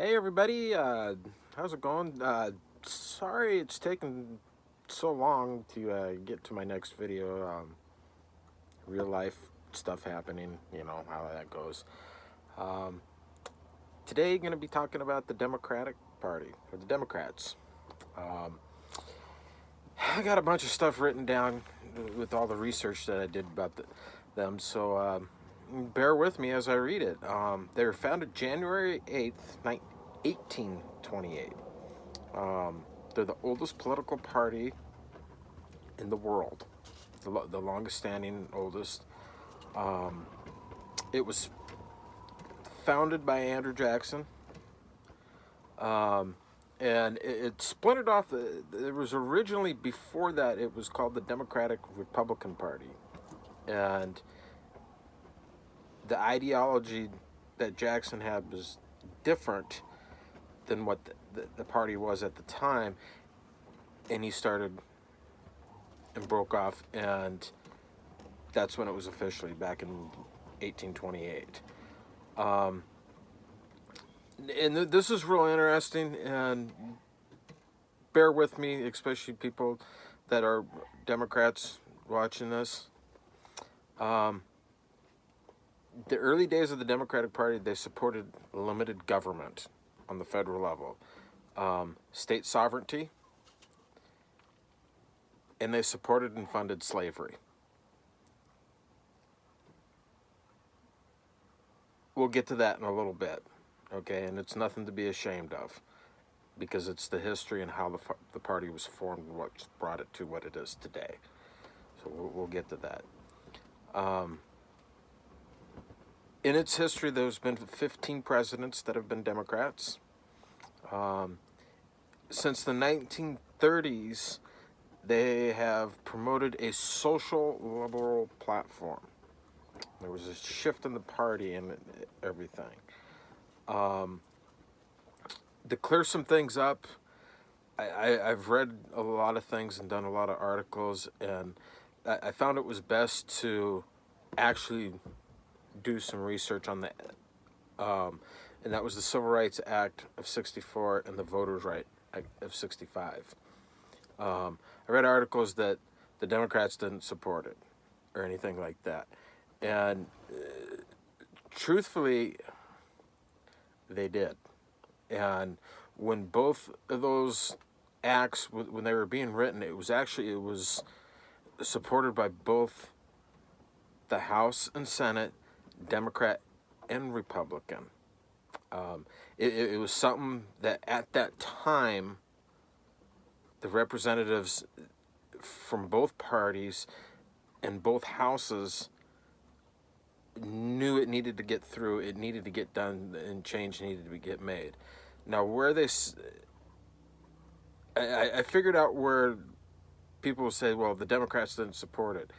Hey everybody, how's it going? Sorry it's taken so long to get to my next video. Real life stuff happening, you know how that goes. Um, Today, going to be talking about the Democratic Party, or the Democrats. Um, I got a bunch of stuff written down with all the research that I did about them, so bear with me as I read it. They were founded January 8th, 1828. They're the oldest political party in the world, the longest standing, oldest. Um, it was founded by Andrew Jackson, um, and it splintered off. It was originally, before that, it was called the Democratic Republican Party, and the ideology that Jackson had was different than what the party was at the time, and he started and broke off, and that's when it was officially back in 1828. Um, and this is real interesting, and bear with me, especially people that are Democrats watching this. Um, the early days of the Democratic Party, they supported limited government on the federal level, state sovereignty, and they supported and funded slavery. We'll get to that in a little bit, okay? And it's nothing to be ashamed of, because it's the history and how the party was formed and what brought it to what it is today. So we'll get to that. In its history, there's been 15 presidents that have been Democrats. Since the 1930s, they have promoted a social liberal platform. There was a shift in the party and everything. To clear some things up, I've read a lot of things and done a lot of articles, and I found it was best to actually do some research on the, and that was the Civil Rights Act of '64 and the Voters' Right Act of '65. I read articles that the Democrats didn't support it or anything like that, and truthfully, they did. And when both of those acts, when they were being written, it was supported by both the House and Senate, Democrat and Republican. It was something that at that time, the representatives from both parties and both houses knew it needed to get through, it needed to get done, and change needed to get made. Now, where I figured out where people say, well, the Democrats didn't support it.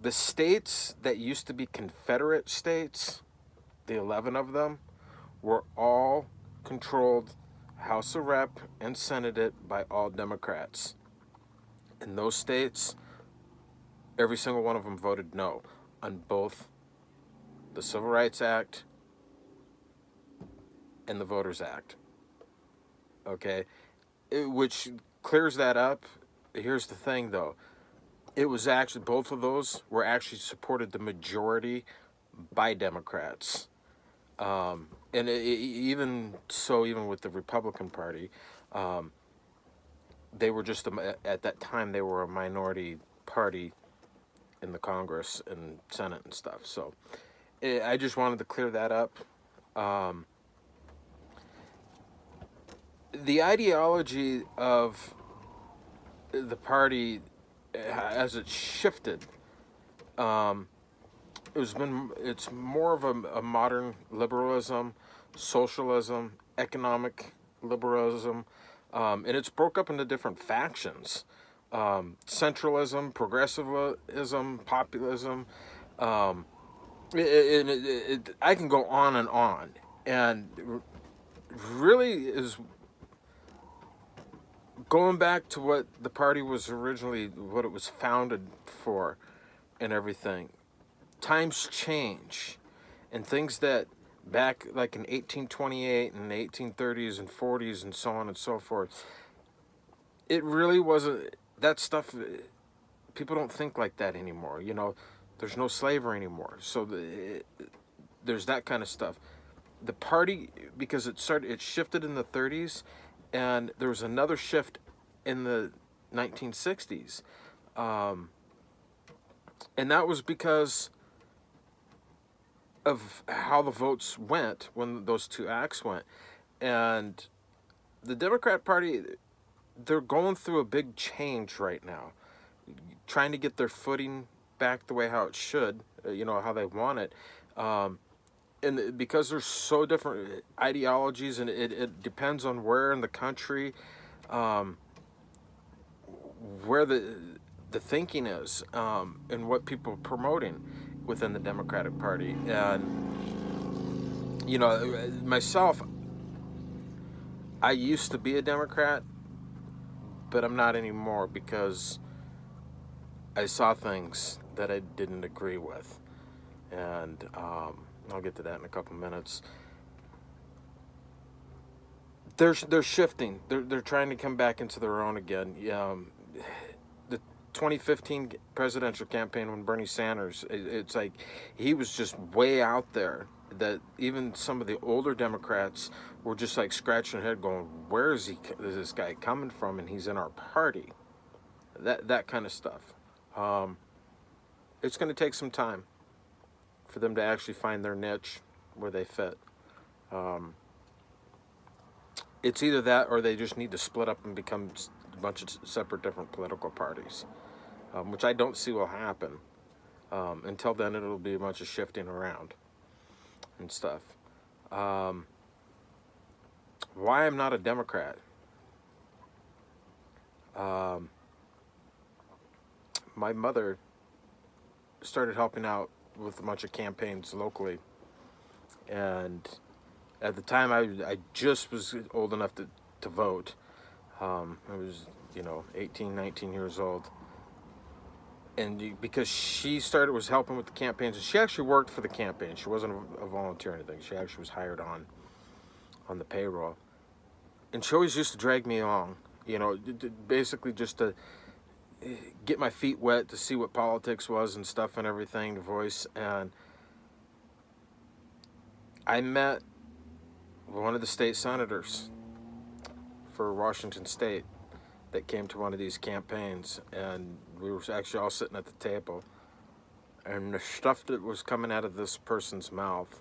The states that used to be Confederate states, the 11 of them, were all controlled, House of Rep and Senate, by all Democrats. In those states, every single one of them voted no on both the Civil Rights Act and the Voters Act. Okay? Which clears that up. Here's the thing, though. It was actually, both of those were actually supported the majority by Democrats. And even so, even with the Republican Party, they were just, at that time, they were a minority party in the Congress and Senate and stuff. So I just wanted to clear that up. The ideology of the party, as it shifted, it's more of a modern liberalism, socialism, economic liberalism, and it's broke up into different factions: centralism, progressivism, populism. I can go on, and really is going back to what the party was originally, what it was founded for, and everything. Times change, and things that back like in 1828 and 1830s and 40s and so on and so forth, it really wasn't that stuff. People don't think like that anymore. You know, there's no slavery anymore. So there's that kind of stuff. The party, because it shifted in the 30s, and there was another shift in the 1960s. Um, and that was because of how the votes went when those two acts went. And the Democrat Party, they're going through a big change right now, trying to get their footing back the way how it should, how they want it. And because there's so different ideologies, and it depends on where in the country, um, where the thinking is, and what people are promoting within the Democratic Party. And myself, I used to be a Democrat, but I'm not anymore because I saw things that I didn't agree with, and I'll get to that in a couple minutes. They're shifting. They're trying to come back into their own again. The 2015 presidential campaign, when Bernie Sanders, it's like he was just way out there, that even some of the older Democrats were just like scratching their head going, where is this guy coming from? And he's in our party. That kind of stuff. It's going to take some time for them to actually find their niche where they fit. It's either that, or they just need to split up and become a bunch of separate different political parties, which I don't see will happen. Until then, it'll be a bunch of shifting around and stuff. Why I'm not a Democrat? My mother started helping out with a bunch of campaigns locally, and at the time I just was old enough to vote. I was 18, 19 years old, and because she was helping with the campaigns, and she actually worked for the campaign. She wasn't a volunteer or anything. She actually was hired on the payroll, and she always used to drag me along, basically just to get my feet wet, to see what politics was and stuff and everything, to voice. And I met one of the state senators for Washington State that came to one of these campaigns, and we were actually all sitting at the table, and the stuff that was coming out of this person's mouth,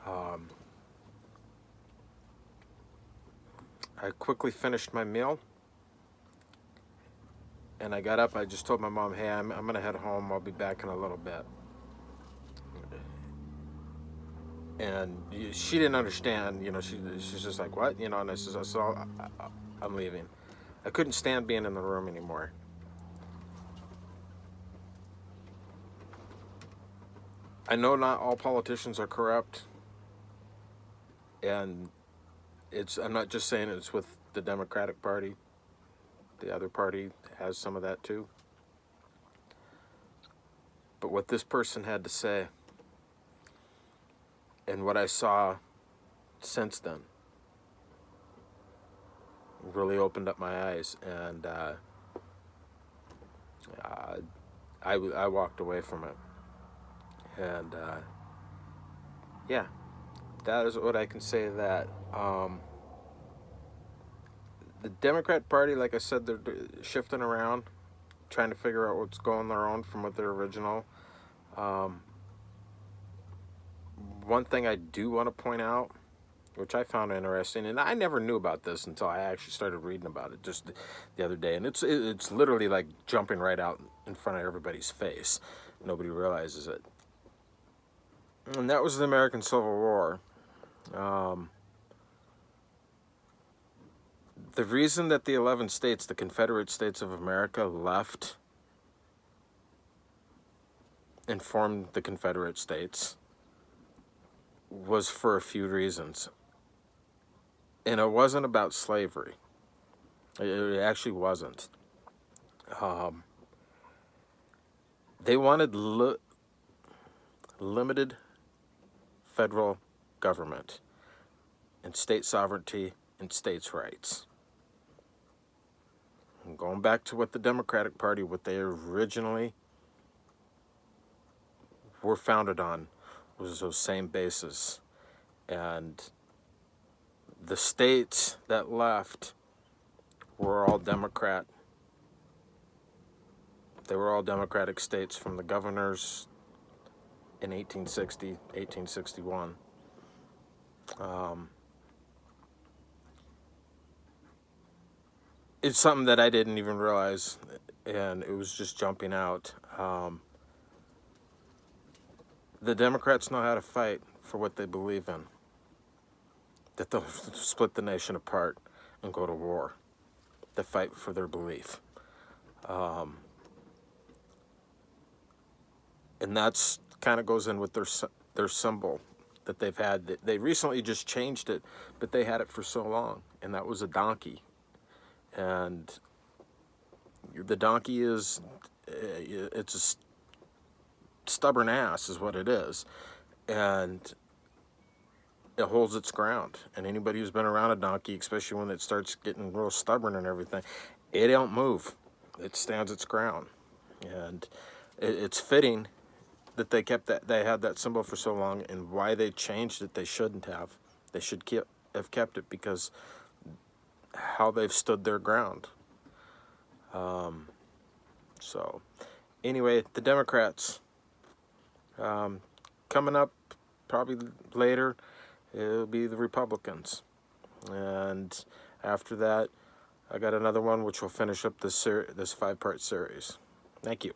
I quickly finished my meal, and I got up. I just told my mom, hey, I'm going to head home. I'll be back in a little bit. And she didn't understand. She's just like, what? And I said, so I'm leaving. I couldn't stand being in the room anymore. I know not all politicians are corrupt, and I'm not just saying it's with the Democratic Party. The other party has some of that too. But what this person had to say, and what I saw since then, really opened up my eyes, and I walked away from it. And yeah, that is what I can say to that. The Democrat Party, like I said, they're shifting around, trying to figure out what's going their own from what their original. One thing I do want to point out, which I found interesting, and I never knew about this until I actually started reading about it just the other day, and it's literally like jumping right out in front of everybody's face. Nobody realizes it. And that was the American Civil War. The reason that the 11 states, the Confederate States of America, left and formed the Confederate States was for a few reasons. And it wasn't about slavery. It actually wasn't. They wanted limited federal government and state sovereignty and states' rights. And going back to what the Democratic Party, what they originally were founded on, was those same bases. And the states that left were all Democrat. They were all Democratic states, from the governors in 1860, 1861. It's something that I didn't even realize, and it was just jumping out. The Democrats know how to fight for what they believe in. That they'll split the nation apart and go to war. They fight for their belief. And that's kind of goes in with their symbol that they've had. They recently just changed it, but they had it for so long, and that was a donkey. And the donkey is, it's a stubborn ass is what it is. And it holds its ground. And anybody who's been around a donkey, especially when it starts getting real stubborn and everything, it don't move. It stands its ground. And it's fitting that they had that symbol for so long, and why they changed it, they shouldn't have. They should have kept it, because how they've stood their ground. So anyway, the Democrats, coming up probably later, it'll be the Republicans. And after that, I got another one which will finish up this 5-part series. Thank you.